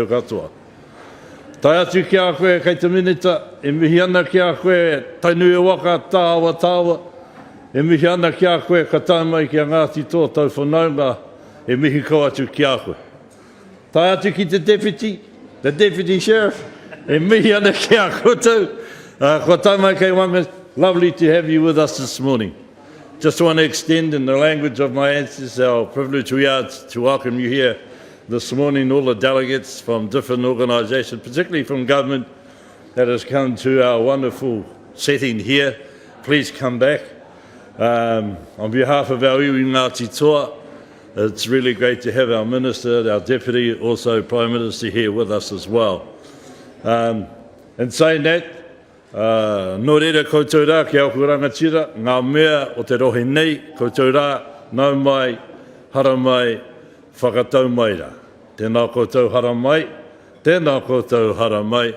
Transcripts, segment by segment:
koutou katoa. Tai atu ki a koe kei te minita, e mihi ana ki a koe tainu e waka tāwa, e mihi ana ki a koe ka tāmai ki a Ngāti tō tau whanaunga, e mihi ko atu ki a koe. Tai atu ki te deputy sheriff, e mihi ana ki a koutou, ko tāmai kei wanga, lovely to have you with us this morning. Just want to extend in the language of my ancestors our privilege we are to welcome you here this morning, all the delegates from different organisations, particularly from government that has come to our wonderful setting here. Please come back. On behalf of our iwi Ngāti toa, it's really great to have our Minister, our Deputy, also Prime Minister here with us as well. In saying that, no reira koutou rā ki au rangatira, ngā mea o te rohe nei, koutou rā, nau mai, hara mai, whakatau mai rā. Tēnā koutou hara mai, tēnā koutou hara mai,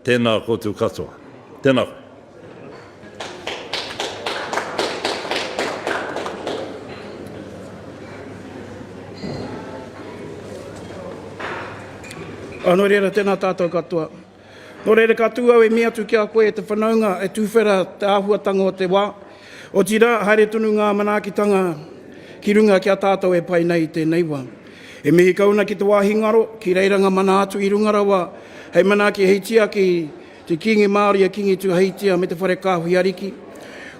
tēnā koutou katoa. Tēnā koe. Anō reira, tēnā tātou katoa. Nō reira katoa e mea tu ki a koe te whanaunga e tūwhera te āhuatanga o te wā. O tira, haere tunu ngā manaakitanga ki runga ki a tātou e pai nei tēnei wā. E mihi kauna ki te wāhi ngaro, ki reiranga mana atu i runga rawa, hei manaaki heitia ki te kingi Māori a kingi tu heitia me te whare kāhui ariki.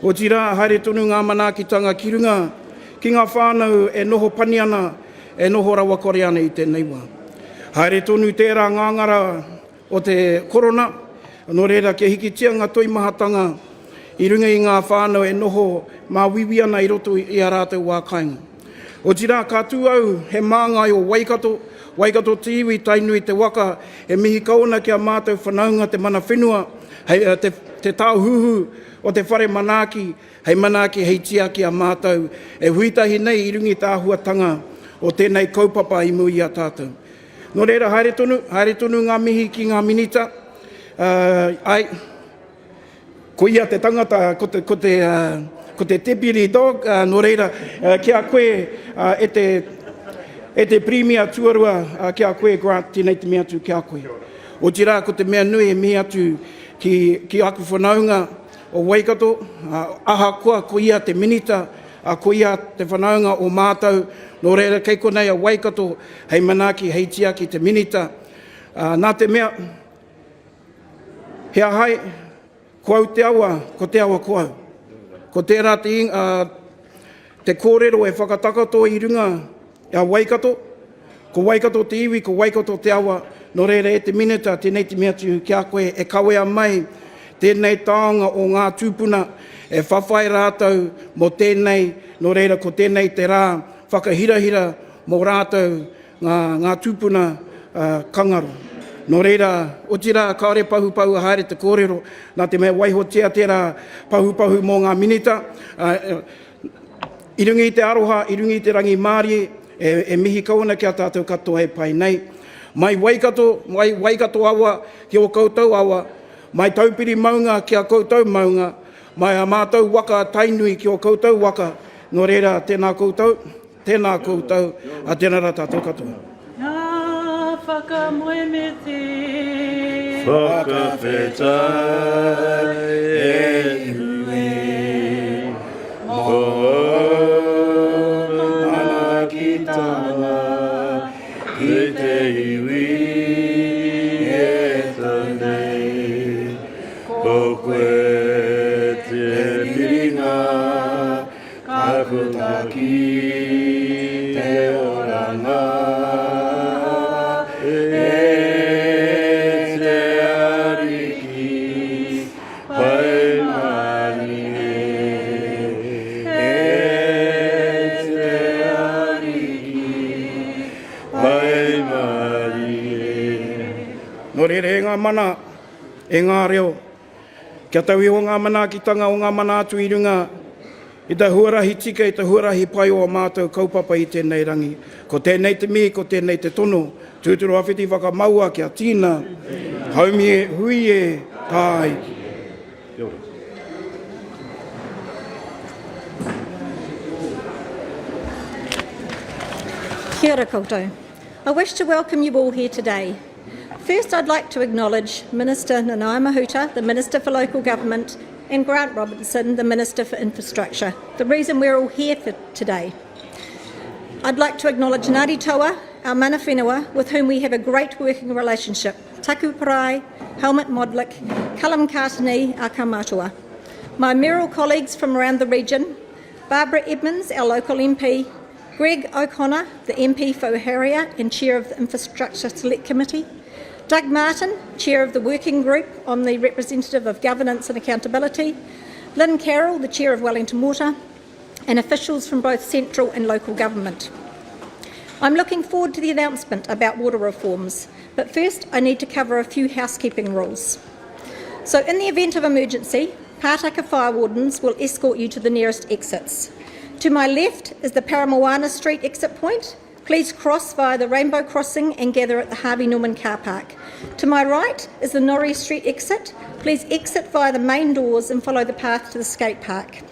O tira, haere tunu ngā manaakitanga ki runga ki ngā whānau e noho paniana, e noho rawa koreana i tēnei wā. Haere tonu tērā ngāngara o te korona, no reira ke hikitia ngā toi mahatanga i runga i ngā whānau e noho mā wiwi ana i roto i a rātou wā kāinga. O tira kātū au he māngai o Waikato te iwi tainui te waka e mihi kauna ki a mātou whanaunga te mana whenua, hei, te tāuhuhu o te whare manaaki, hei manaaki hei tia ki a mātou e huitahi nei i rungi tā huatanga o tēnei kaupapa i mui a tātou. No reira, haere tonu ngā mihi ki ngā minita. Ko ia te tangata, ko te deputy dog, no reira, ki a koe e te premier tuarua, ki a koe grant tēnei te mea tu ki a koe. O tira, ko te mea nui e mea tu ki aku whanaunga o Waikato, aha koa ko ia te minita, ko ia te whanaunga o mātou, no reira kei konei a Waikato, hei manaaki, hei tia ki te minita. Nā te mea, hea hai, ko au te awa, ko te awa ko au. Ko tērā te kōrero e whakatakato i runga a Waikato, ko Waikato te iwi, ko Waikato te awa, no reira e te minita, tēnei te mea tu ki a koe, e kawea mai, tēnei taonga o ngā tūpuna, e whawhai rātou mo tēnei, no reira ko tēnei te rā, whakahirahira mō rātou ngā tūpuna kangaru. Nō reira, o tira kaore pahupahu haere te kōrero, nā te mea waihotea tērā pahupahu mō ngā minita. I rungi te aroha, i rungi te rangi Māori, e mihi kauna ki a tātou katoa e pai nei. Mai Waikato awa ki o koutou awa, mai taupiri maunga ki a koutou maunga, mai a mātou waka tainui ki o koutou waka. Nō reira, tēnā koutou, a tēnā rā tātou katoa. Ngā whakamoemete, Whakawhetai e hui, mō manakitanga, i te iwi e tānei, ko koe te piringa, ka kutaki te oranga, Nō reira e ngā mana, e ngā reo, kia tau iho ngā mana ki tanga o ngā mana atu i runga, i te huarahi tika, i te huarahi pai o mātou kaupapa i tēnei rangi. Ko tēnei te mi, ko tēnei te tono, tūturu awhiti whakamaua kia tīna, haumi e, hui e, tāi. Kia ora koutou. I wish to welcome you all here today. First, I'd like to acknowledge Minister Nanaia Mahuta, the Minister for Local Government, and Grant Robertson, the Minister for Infrastructure, the reason we're all here for today. I'd like to acknowledge Ngāti Toa, our mana whenua, with whom we have a great working relationship, Taku Parai, Helmut Modlik, Callum Cartani, our kaumātua. My mayoral colleagues from around the region, Barbara Edmonds, our local MP, Greg O'Connor, the MP for Oharia and Chair of the Infrastructure Select Committee, Doug Martin, Chair of the Working Group on the Representative of Governance and Accountability, Lynn Carroll, the Chair of Wellington Water, and officials from both central and local government. I'm looking forward to the announcement about water reforms, but first I need to cover a few housekeeping rules. So in the event of emergency, Pātaka fire wardens will escort you to the nearest exits. To my left is the Paramoana Street exit point. Please cross via the Rainbow Crossing and gather at the Harvey Norman car park. To my right is the Norrie Street exit. Please exit via the main doors and follow the path to the skate park.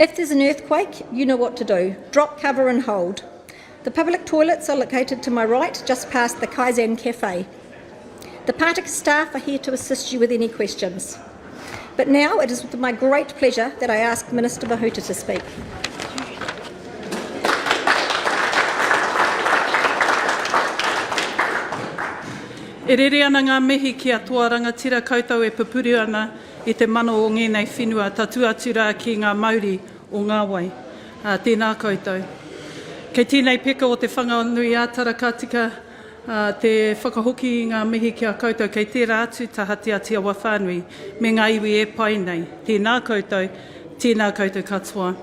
If there's an earthquake, you know what to do. Drop, cover and hold. The public toilets are located to my right, just past the Kaizen Cafe. The Pātaka staff are here to assist you with any questions. But now it is with my great pleasure that I ask Minister Mahuta to speak. E rere ana ngā mihi ki a toa rangatira koutou e pupuru ana i te mano o ngenei whenua ta tuatura ki ngā Māori o Ngāwai. Tēnā koutou. Kei tēnei peka o te whanganui ātara katika te whakahoki i ngā mihi ki a koutou kei tērā atu tahati a te awa whānui me ngā iwi e pai nei. Tēnā koutou katoa.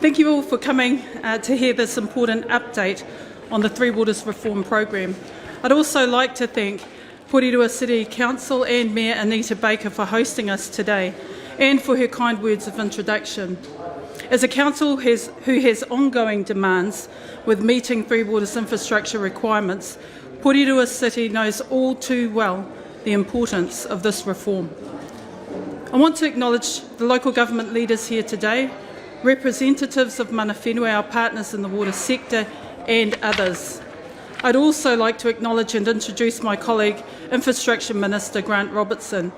Thank you all for coming to hear this important update on the Three Waters Reform Programme. I'd also like to thank Porirua City Council and Mayor Anita Baker for hosting us today and for her kind words of introduction. As a council who has ongoing demands with meeting Three Waters infrastructure requirements, Porirua City knows all too well the importance of this reform. I want to acknowledge the local government leaders here today, representatives of mana whenua, our partners in the water sector, and others. I'd also like to acknowledge and introduce my colleague, Infrastructure Minister Grant Robertson,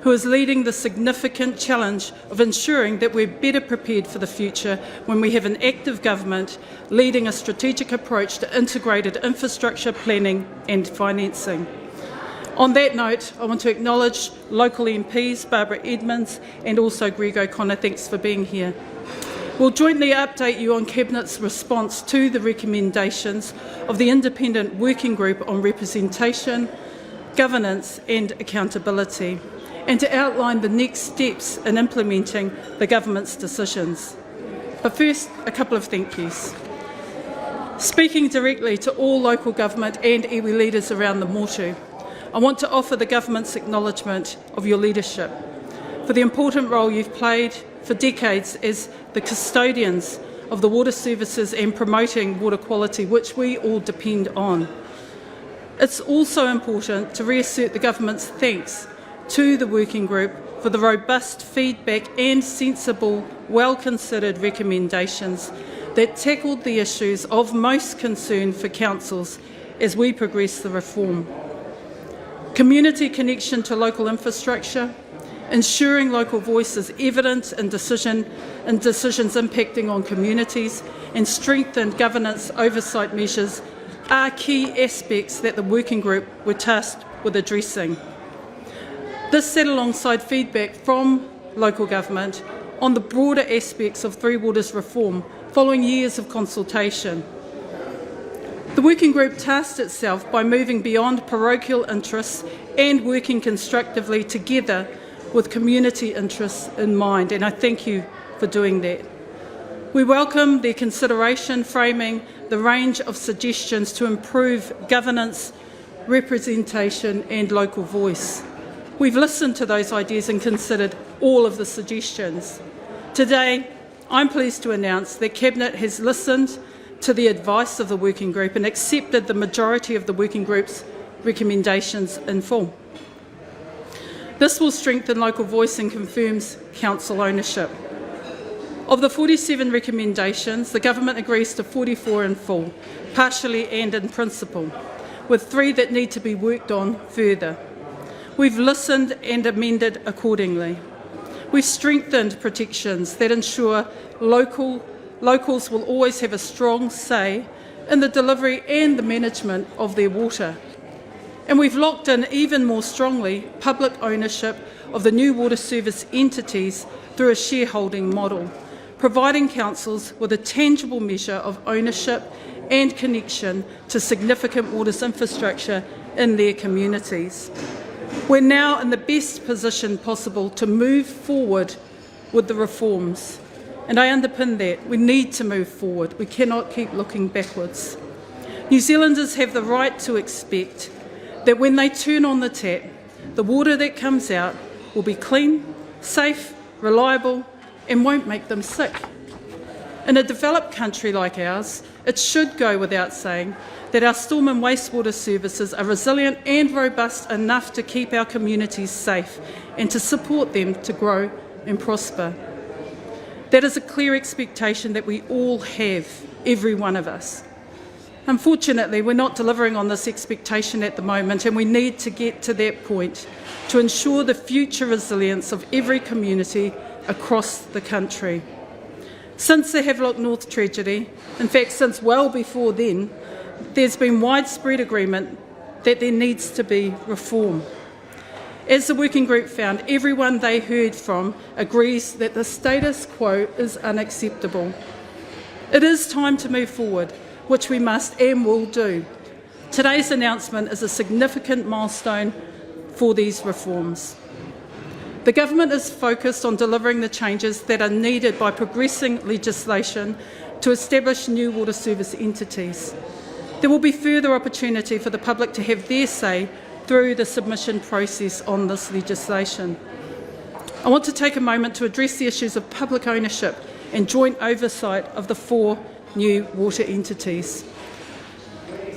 who is leading the significant challenge of ensuring that we're better prepared for the future when we have an active government leading a strategic approach to integrated infrastructure planning and financing. On that note, I want to acknowledge local MPs, Barbara Edmonds and also Greg O'Connor. Thanks for being here. We'll jointly update you on Cabinet's response to the recommendations of the Independent Working Group on Representation, Governance and Accountability, and to outline the next steps in implementing the government's decisions. But first, a couple of thank yous. Speaking directly to all local government and iwi leaders around the Motu, I want to offer the government's acknowledgement of your leadership for the important role you've played for decades as the custodians of the water services and promoting water quality, which we all depend on. It's also important to reassert the government's thanks to the working group for the robust feedback and sensible, well-considered recommendations that tackled the issues of most concern for councils as we progress the reform. Community connection to local infrastructure, ensuring local voice is evident in decisions impacting on communities, and strengthened governance oversight measures are key aspects that the working group were tasked with addressing. This sat alongside feedback from local government on the broader aspects of Three Waters reform following years of consultation. The working group tasked itself by moving beyond parochial interests and working constructively together with community interests in mind, and I thank you for doing that. We welcome their consideration framing the range of suggestions to improve governance, representation and local voice. We've listened to those ideas and considered all of the suggestions. Today, I'm pleased to announce that Cabinet has listened to the advice of the working group and accepted the majority of the working group's recommendations in full. This will strengthen local voice and confirms council ownership. Of the 47 recommendations, the government agrees to 44 in full, partially and in principle. with 3 that need to be worked on further. We've listened and amended accordingly. We've strengthened protections that ensure locals will always have a strong say in the delivery and the management of their water. And we've locked in even more strongly public ownership of the new water service entities through a shareholding model, providing councils with a tangible measure of ownership and connection to significant waters infrastructure in their communities. We're now in the best position possible to move forward with the reforms. And I underpin that. We need to move forward. We cannot keep looking backwards. New Zealanders have the right to expect that when they turn on the tap, the water that comes out will be clean, safe, reliable, and won't make them sick. In a developed country like ours, it should go without saying that our storm and wastewater services are resilient and robust enough to keep our communities safe and to support them to grow and prosper. That is a clear expectation that we all have, every one of us. Unfortunately, we're not delivering on this expectation at the moment, and we need to get to that point to ensure the future resilience of every community across the country. Since the Havelock North tragedy, in fact since well before then, there's been widespread agreement that there needs to be reform. As the working group found, everyone they heard from agrees that the status quo is unacceptable. It is time to move forward, which we must and will do. Today's announcement is a significant milestone for these reforms. The government is focused on delivering the changes that are needed by progressing legislation to establish new water service entities. There will be further opportunity for the public to have their say through the submission process on this legislation. I want to take a moment to address the issues of public ownership and joint oversight of the 4 new water entities.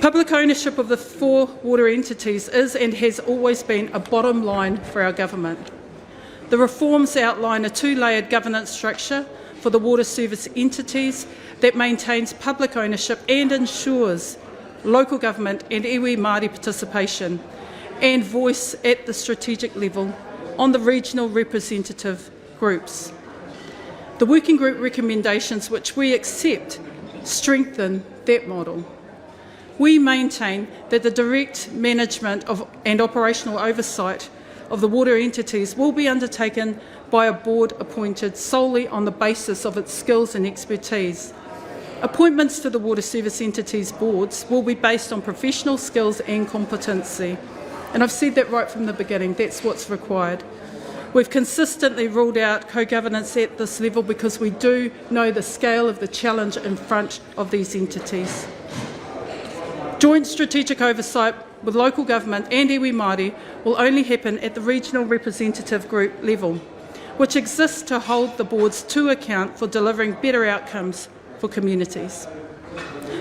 Public ownership of the 4 water entities is and has always been a bottom line for our government. The reforms outline a 2-layered governance structure for the water service entities that maintains public ownership and ensures local government and iwi Māori participation and voice at the strategic level on the regional representative groups. The working group recommendations, which we accept, strengthen that model. We maintain that the direct management of and operational oversight of the water entities will be undertaken by a board appointed solely on the basis of its skills and expertise. Appointments to the water service entities boards will be based on professional skills and competency. And I've said that right from the beginning, that's what's required. We've consistently ruled out co-governance at this level because we do know the scale of the challenge in front of these entities. Joint strategic oversight with local government and iwi Māori will only happen at the regional representative group level, which exists to hold the boards to account for delivering better outcomes for communities.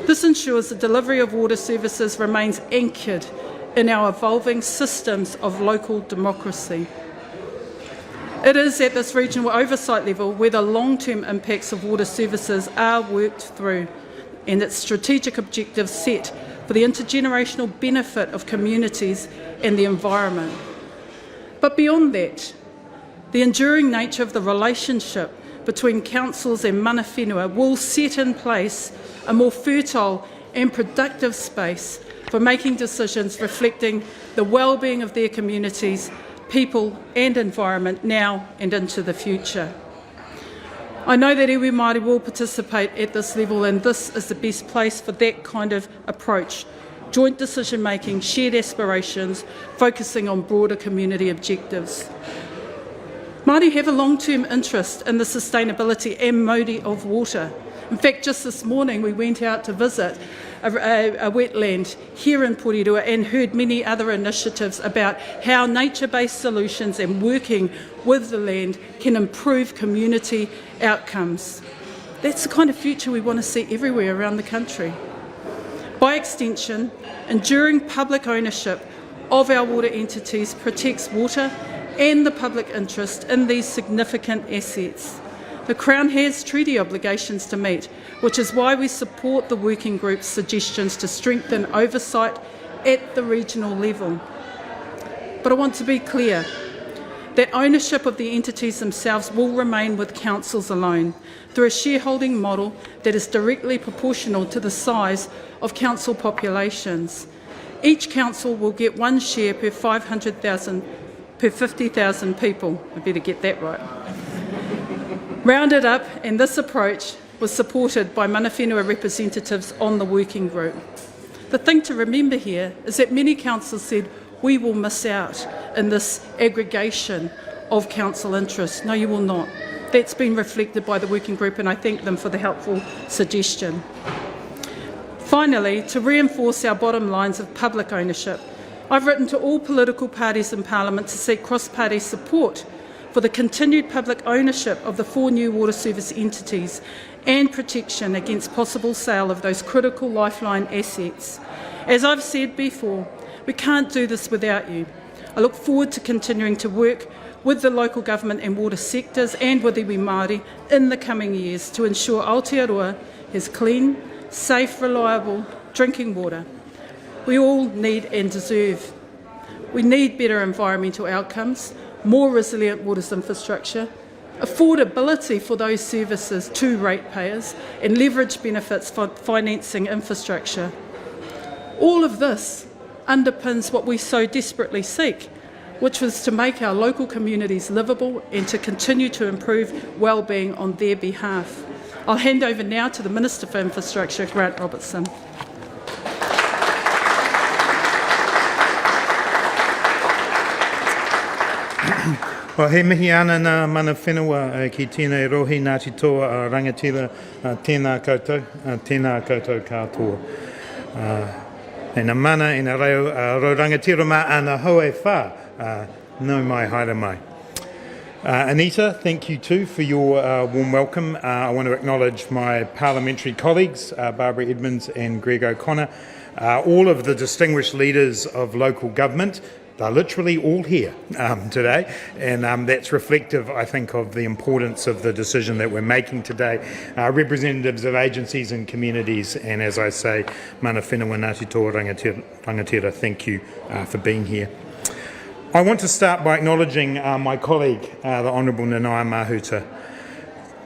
This ensures the delivery of water services remains anchored in our evolving systems of local democracy. It is at this regional oversight level where the long-term impacts of water services are worked through and its strategic objectives set for the intergenerational benefit of communities and the environment. But beyond that, the enduring nature of the relationship between councils and mana whenua will set in place a more fertile and productive space for making decisions reflecting the well-being of their communities, people and environment now and into the future. I know that iwi Māori will participate at this level, and this is the best place for that kind of approach. Joint decision making, shared aspirations, focusing on broader community objectives. Māori have a long-term interest in the sustainability and mauri of water. In fact, just this morning we went out to visit a wetland here in Porirua and heard many other initiatives about how nature-based solutions and working with the land can improve community outcomes. That's the kind of future we want to see everywhere around the country. By extension, enduring public ownership of our water entities protects water and the public interest in these significant assets. The Crown has treaty obligations to meet, which is why we support the working group's suggestions to strengthen oversight at the regional level. But I want to be clear that ownership of the entities themselves will remain with councils alone through a shareholding model that is directly proportional to the size of council populations. Each council will get one share per 50,000 people. I better get that right. Rounded up, and this approach was supported by mana whenua representatives on the working group. The thing to remember here is that many councils said, we will miss out in this aggregation of council interests. No, you will not. That's been reflected by the working group, and I thank them for the helpful suggestion. Finally, to reinforce our bottom lines of public ownership, I've written to all political parties in Parliament to seek cross-party support for the continued public ownership of the 4 new water service entities and protection against possible sale of those critical lifeline assets. As I've said before, we can't do this without you. I look forward to continuing to work with the local government and water sectors and with iwi Māori in the coming years to ensure Aotearoa has clean, safe, reliable drinking water we all need and deserve. We need better environmental outcomes, more resilient waters infrastructure, affordability for those services to ratepayers, and leverage benefits for financing infrastructure. All of this underpins what we so desperately seek, which was to make our local communities livable and to continue to improve wellbeing on their behalf. I'll hand over now to the Minister for Infrastructure, Grant Robertson. Well, he mihi ana nā mana whenua ki tēnei rohi Ngāti Toa a rangatira tēnā koutou katoa. E nā mana e nā reo rangatira mā ana hau e whā, no mai haere mai. Anita, thank you too for your warm welcome. I want to acknowledge my parliamentary colleagues, Barbara Edmonds and Greg O'Connor, all of the distinguished leaders of local government. They're literally all here today, and that's reflective, I think, of the importance of the decision that we're making today. Representatives of agencies and communities, and as I say, mana whenua Ngāti Toa rangatira, thank you for being here. I want to start by acknowledging my colleague, the Honourable Nanaia Mahuta.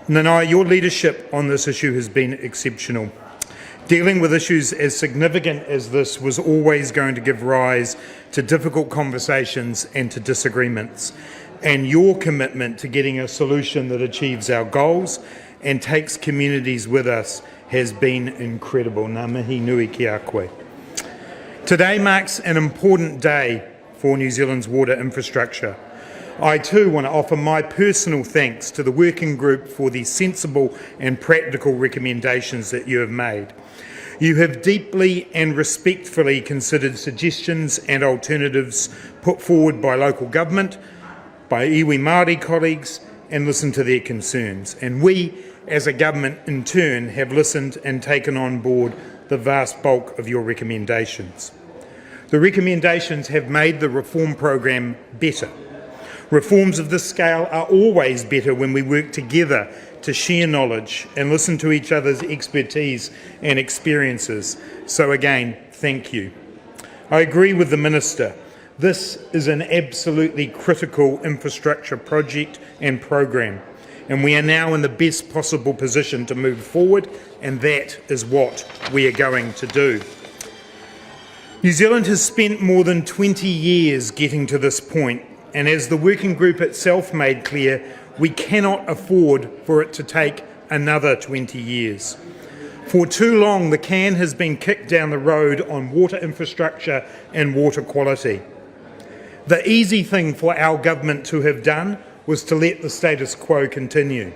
Nanaia, your leadership on this issue has been exceptional. Dealing with issues as significant as this was always going to give rise to difficult conversations and to disagreements. And your commitment to getting a solution that achieves our goals and takes communities with us has been incredible. Ngā mihi nui ki a koe. Today marks an important day for New Zealand's water infrastructure. I too want to offer my personal thanks to the working group for the sensible and practical recommendations that you have made. You have deeply and respectfully considered suggestions and alternatives put forward by local government, by iwi Māori colleagues, and listened to their concerns. And we, as a government, in turn, have listened and taken on board the vast bulk of your recommendations. The recommendations have made the reform program better. Reforms of this scale are always better when we work together to share knowledge and listen to each other's expertise and experiences. So again, thank you. I agree with the Minister. This is an absolutely critical infrastructure project and program, and we are now in the best possible position to move forward, and that is what we are going to do. New Zealand has spent more than 20 years getting to this point, and as the working group itself made clear, we cannot afford for it to take another 20 years. For too long, the can has been kicked down the road on water infrastructure and water quality. The easy thing for our government to have done was to let the status quo continue.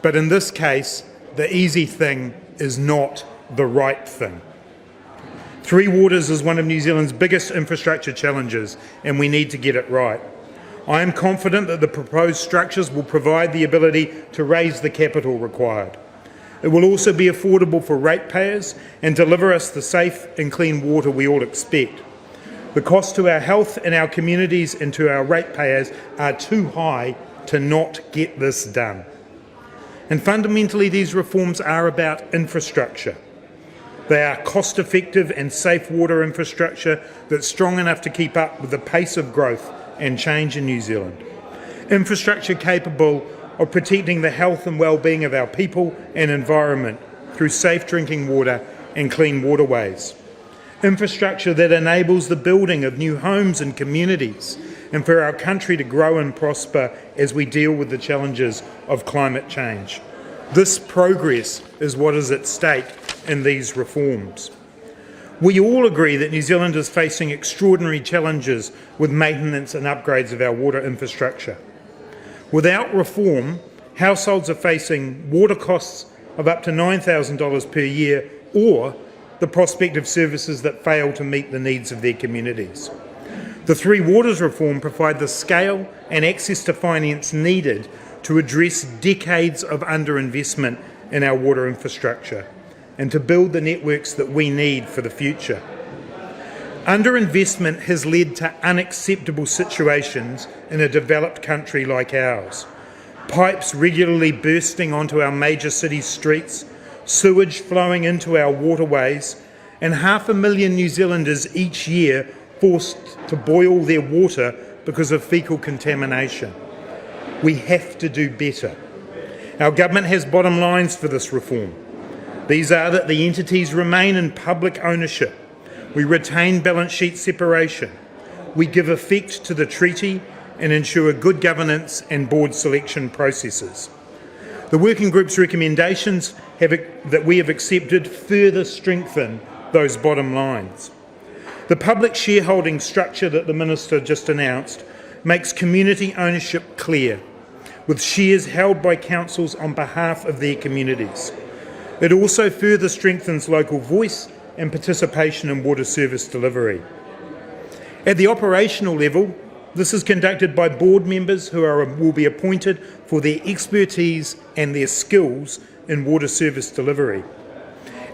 But in this case, the easy thing is not the right thing. Three Waters is one of New Zealand's biggest infrastructure challenges, and we need to get it right. I am confident that the proposed structures will provide the ability to raise the capital required. It will also be affordable for ratepayers and deliver us the safe and clean water we all expect. The cost to our health and our communities and to our ratepayers are too high to not get this done. And fundamentally, these reforms are about infrastructure. They are cost-effective and safe water infrastructure that's strong enough to keep up with the pace of growth and change in New Zealand. Infrastructure capable of protecting the health and well-being of our people and environment through safe drinking water and clean waterways. Infrastructure that enables the building of new homes and communities, and for our country to grow and prosper as we deal with the challenges of climate change. This progress is what is at stake in these reforms. We all agree that New Zealand is facing extraordinary challenges with maintenance and upgrades of our water infrastructure. Without reform, households are facing water costs of up to $9,000 per year, or the prospect of services that fail to meet the needs of their communities. The Three Waters reform provide the scale and access to finance needed to address decades of underinvestment in our water infrastructure and to build the networks that we need for the future. Underinvestment has led to unacceptable situations in a developed country like ours. Pipes regularly bursting onto our major city streets, sewage flowing into our waterways, and 500,000 New Zealanders each year forced to boil their water because of fecal contamination. We have to do better. Our government has bottom lines for this reform. These are that the entities remain in public ownership. We retain balance sheet separation. We give effect to the treaty and ensure good governance and board selection processes. The working group's recommendations that we have accepted further strengthen those bottom lines. The public shareholding structure that the Minister just announced makes community ownership clear, with shares held by councils on behalf of their communities. It also further strengthens local voice and participation in water service delivery. At the operational level, this is conducted by board members who will be appointed for their expertise and their skills in water service delivery.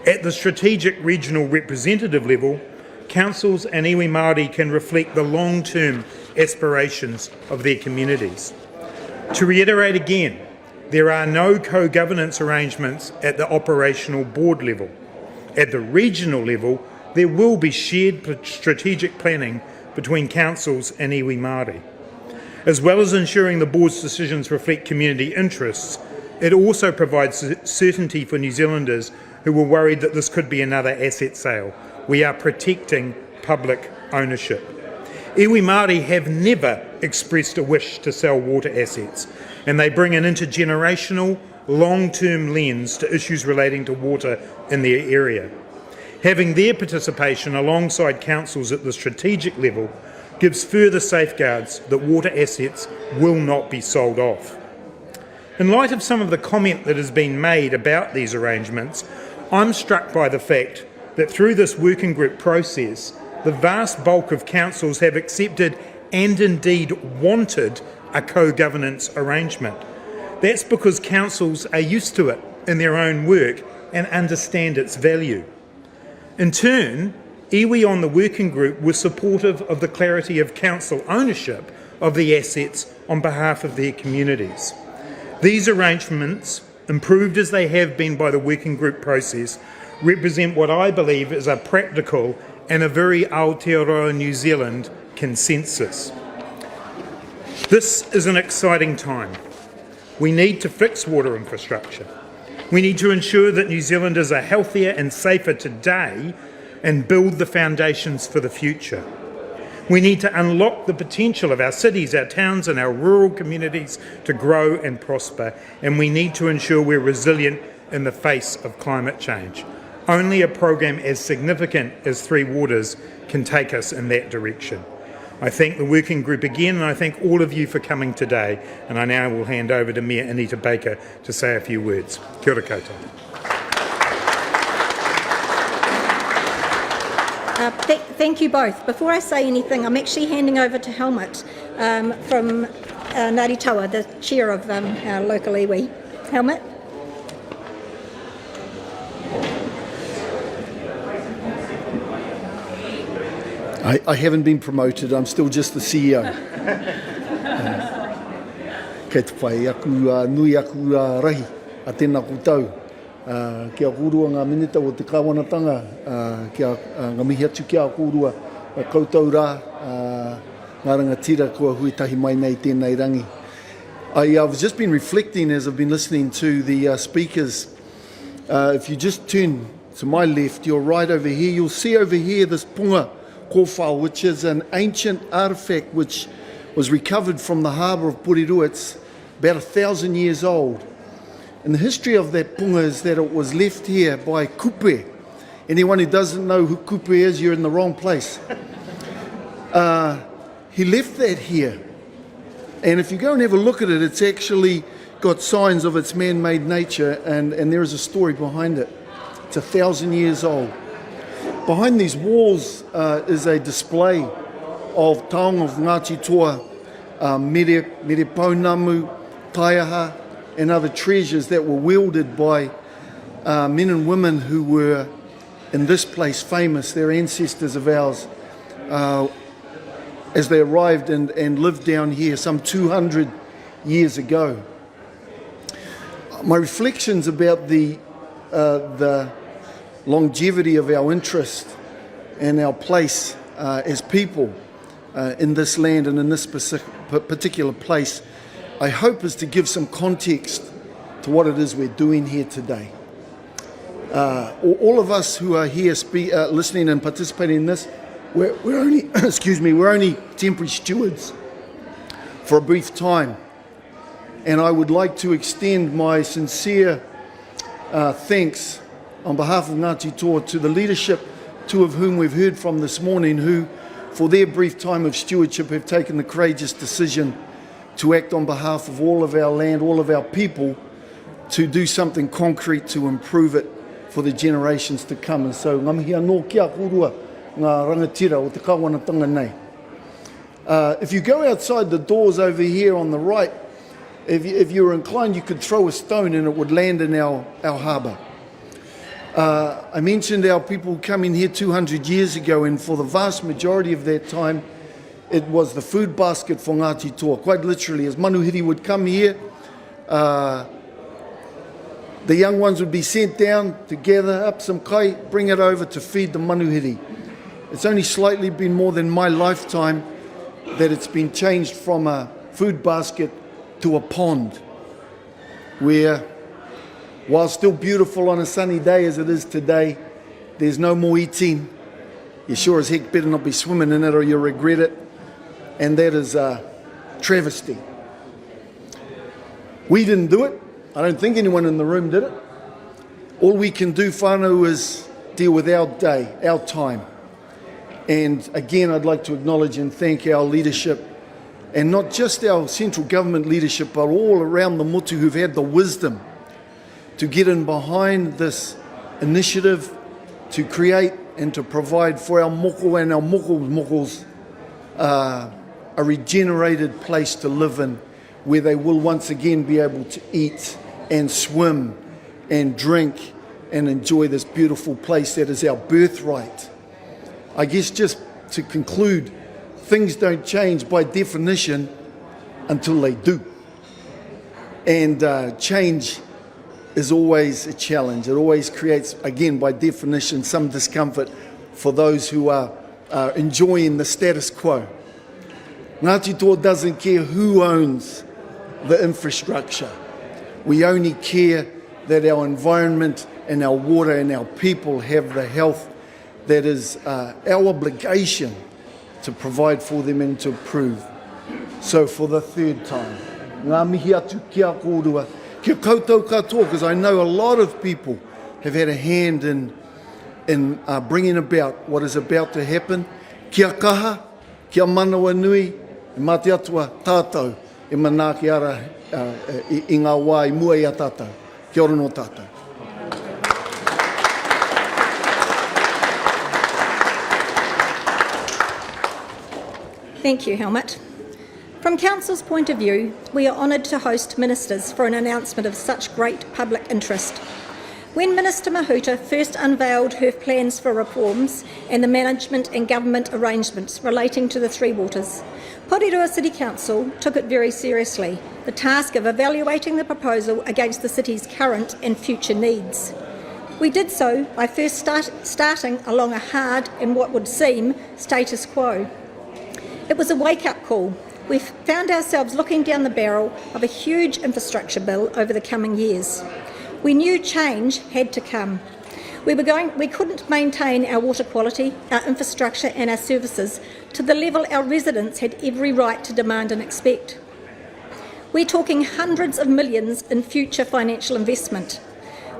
At the strategic regional representative level, councils and iwi Māori can reflect the long-term aspirations of their communities. To reiterate again, there are no co-governance arrangements at the operational board level. At the regional level, there will be shared strategic planning between councils and iwi Māori. As well as ensuring the board's decisions reflect community interests, it also provides certainty for New Zealanders who were worried that this could be another asset sale. We are protecting public ownership. Iwi Māori have never expressed a wish to sell water assets, and they bring an intergenerational, long-term lens to issues relating to water in their area. Having their participation alongside councils at the strategic level gives further safeguards that water assets will not be sold off. In light of some of the comment that has been made about these arrangements, I'm struck by the fact that through this working group process, the vast bulk of councils have accepted and indeed wanted a co-governance arrangement. That's because councils are used to it in their own work and understand its value. In turn, iwi on the working group were supportive of the clarity of council ownership of the assets on behalf of their communities. These arrangements, improved as they have been by the working group process, represent what I believe is a practical and a very Aotearoa New Zealand consensus. This is an exciting time. We need to fix water infrastructure. We need to ensure that New Zealanders are healthier and safer today and build the foundations for the future. We need to unlock the potential of our cities, our towns and our rural communities to grow and prosper, and we need to ensure we're resilient in the face of climate change. Only a program as significant as Three Waters can take us in that direction. I thank the working group again, and I thank all of you for coming today, and I now will hand over to Mayor Anita Baker to say a few words. Kia ora koutou. Thank you both. Before I say anything, I'm actually handing over to Helmut from Ngāti Tawa, the chair of our local iwi. Helmut? I haven't been promoted, I'm still just the CEO. Kei te whai, aku nui aku rahi a tēnā koutou. Kia kūrua ngā minita o te kāwanatanga, kia ngā mihi atu kia kūrua koutou rā, ngā rangatira kua huitahi mai nei tēnei rangi. I've just been reflecting as I've been listening to the speakers. If you just turn to my left, you're right over here, you'll see over here this punga kōwhao, which is an ancient artefact which was recovered from the harbour of Puriru. It's about 1,000 years old. And the history of that punga is that it was left here by Kupe. Anyone who doesn't know who Kupe is, you're in the wrong place. He left that here. And if you go and have a look at it, it's actually got signs of its man-made nature, and there is a story behind it. It's 1,000 years old. Behind these walls is a display of taonga of Ngāti Toa, mere pounamu, taiaha, and other treasures that were wielded by men and women who were in this place famous, they're ancestors of ours, as they arrived and lived down here some 200 years ago. My reflections about the longevity of our interest and our place as people in this land and in this particular place, I hope is to give some context to what it is we're doing here today. All of us who are here listening and participating in this, we're only, we're only temporary stewards for a brief time. And I would like to extend my sincere thanks on behalf of Ngāti Toa to the leadership, two of whom we've heard from this morning, who for their brief time of stewardship have taken the courageous decision to act on behalf of all of our land, all of our people, to do something concrete to improve it for the generations to come. And so, ngā mihi anō kia kōrua ngā rangatira o te kāwanatanga nei. If you go outside the doors over here on the right, if you were inclined, you could throw a stone and it would land in our harbour. I mentioned our people coming here 200 years ago, and for the vast majority of that time, it was the food basket for Ngāti Toa. Quite literally, as manuhiri would come here, the young ones would be sent down to gather up some kai, bring it over to feed the manuhiri. It's only slightly been more than my lifetime that it's been changed from a food basket to a pond, where, while still beautiful on a sunny day as it is today, there's no more eating. You sure as heck better not be swimming in it or you'll regret it. And that is a travesty. We didn't do it. I don't think anyone in the room did it. All we can do, whānau, is deal with our day, our time. And again, I'd like to acknowledge and thank our leadership, and not just our central government leadership, but all around the motu who've had the wisdom to get in behind this initiative to create and to provide for our moko and our mokos a regenerated place to live in, where they will once again be able to eat and swim and drink and enjoy this beautiful place that is our birthright. I guess just to conclude, things don't change by definition until they do. And change is always a challenge. It always creates, again, by definition, some discomfort for those who are enjoying the status quo. Ngāti Toa doesn't care who owns the infrastructure. We only care that our environment and our water and our people have the health that is our obligation to provide for them and to improve. So for the third time, ngā mihi atu kia kōrua, kia koutou katoa, because I know a lot of people have had a hand in bringing about what is about to happen. Kia kaha, kia manawa nui, e mate atua tātou, e manaki ara i ngā wā i mua i a tātou. Kia ora no tātou. Thank you, Helmut. From Council's point of view, we are honoured to host ministers for an announcement of such great public interest. When Minister Mahuta first unveiled her plans for reforms and the management and government arrangements relating to the Three Waters, Porirua City Council took it very seriously, the task of evaluating the proposal against the city's current and future needs. We did so by first starting along a hard and what would seem status quo. It was a wake-up call. We found ourselves looking down the barrel of a huge infrastructure bill over the coming years. We knew change had to come. We couldn't maintain our water quality, our infrastructure and our services to the level our residents had every right to demand and expect. We're talking hundreds of millions in future financial investment.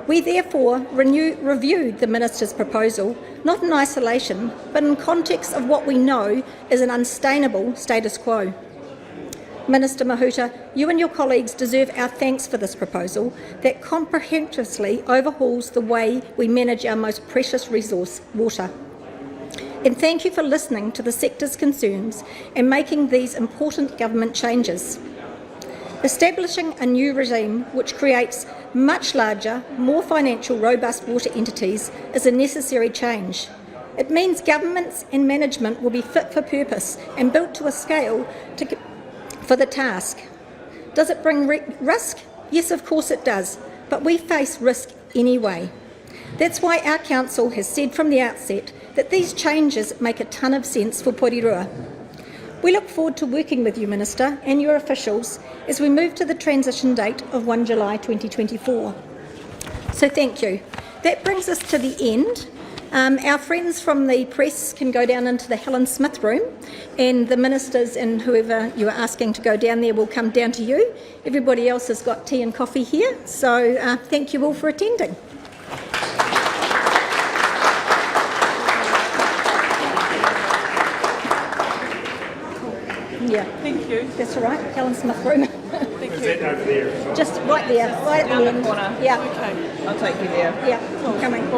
We therefore reviewed the Minister's proposal, not in isolation, but in context of what we know is an unsustainable status quo. Minister Mahuta, you and your colleagues deserve our thanks for this proposal that comprehensively overhauls the way we manage our most precious resource, water. And thank you for listening to the sector's concerns and making these important government changes. Establishing a new regime which creates much larger, more financial, robust water entities is a necessary change. It means governments and management will be fit for purpose and built to a scale for the task. Does it bring risk? Yes, of course it does, but we face risk anyway. That's why our council has said from the outset that these changes make a ton of sense for Porirua. We look forward to working with you, Minister, and your officials as we move to the transition date of 1 July 2024. So thank you. That brings us to the end. Our friends from the press can go down into the Helen Smith room, and the ministers and whoever you are asking to go down there will come down to you. Everybody else has got tea and coffee here, so thank you all for attending. Yeah. Thank you. That's all right, Helen Smith room. Thank you. Over there as well. Just right there, right at the end. Corner. Yeah. Okay, I'll take you there. Yeah, I'm coming.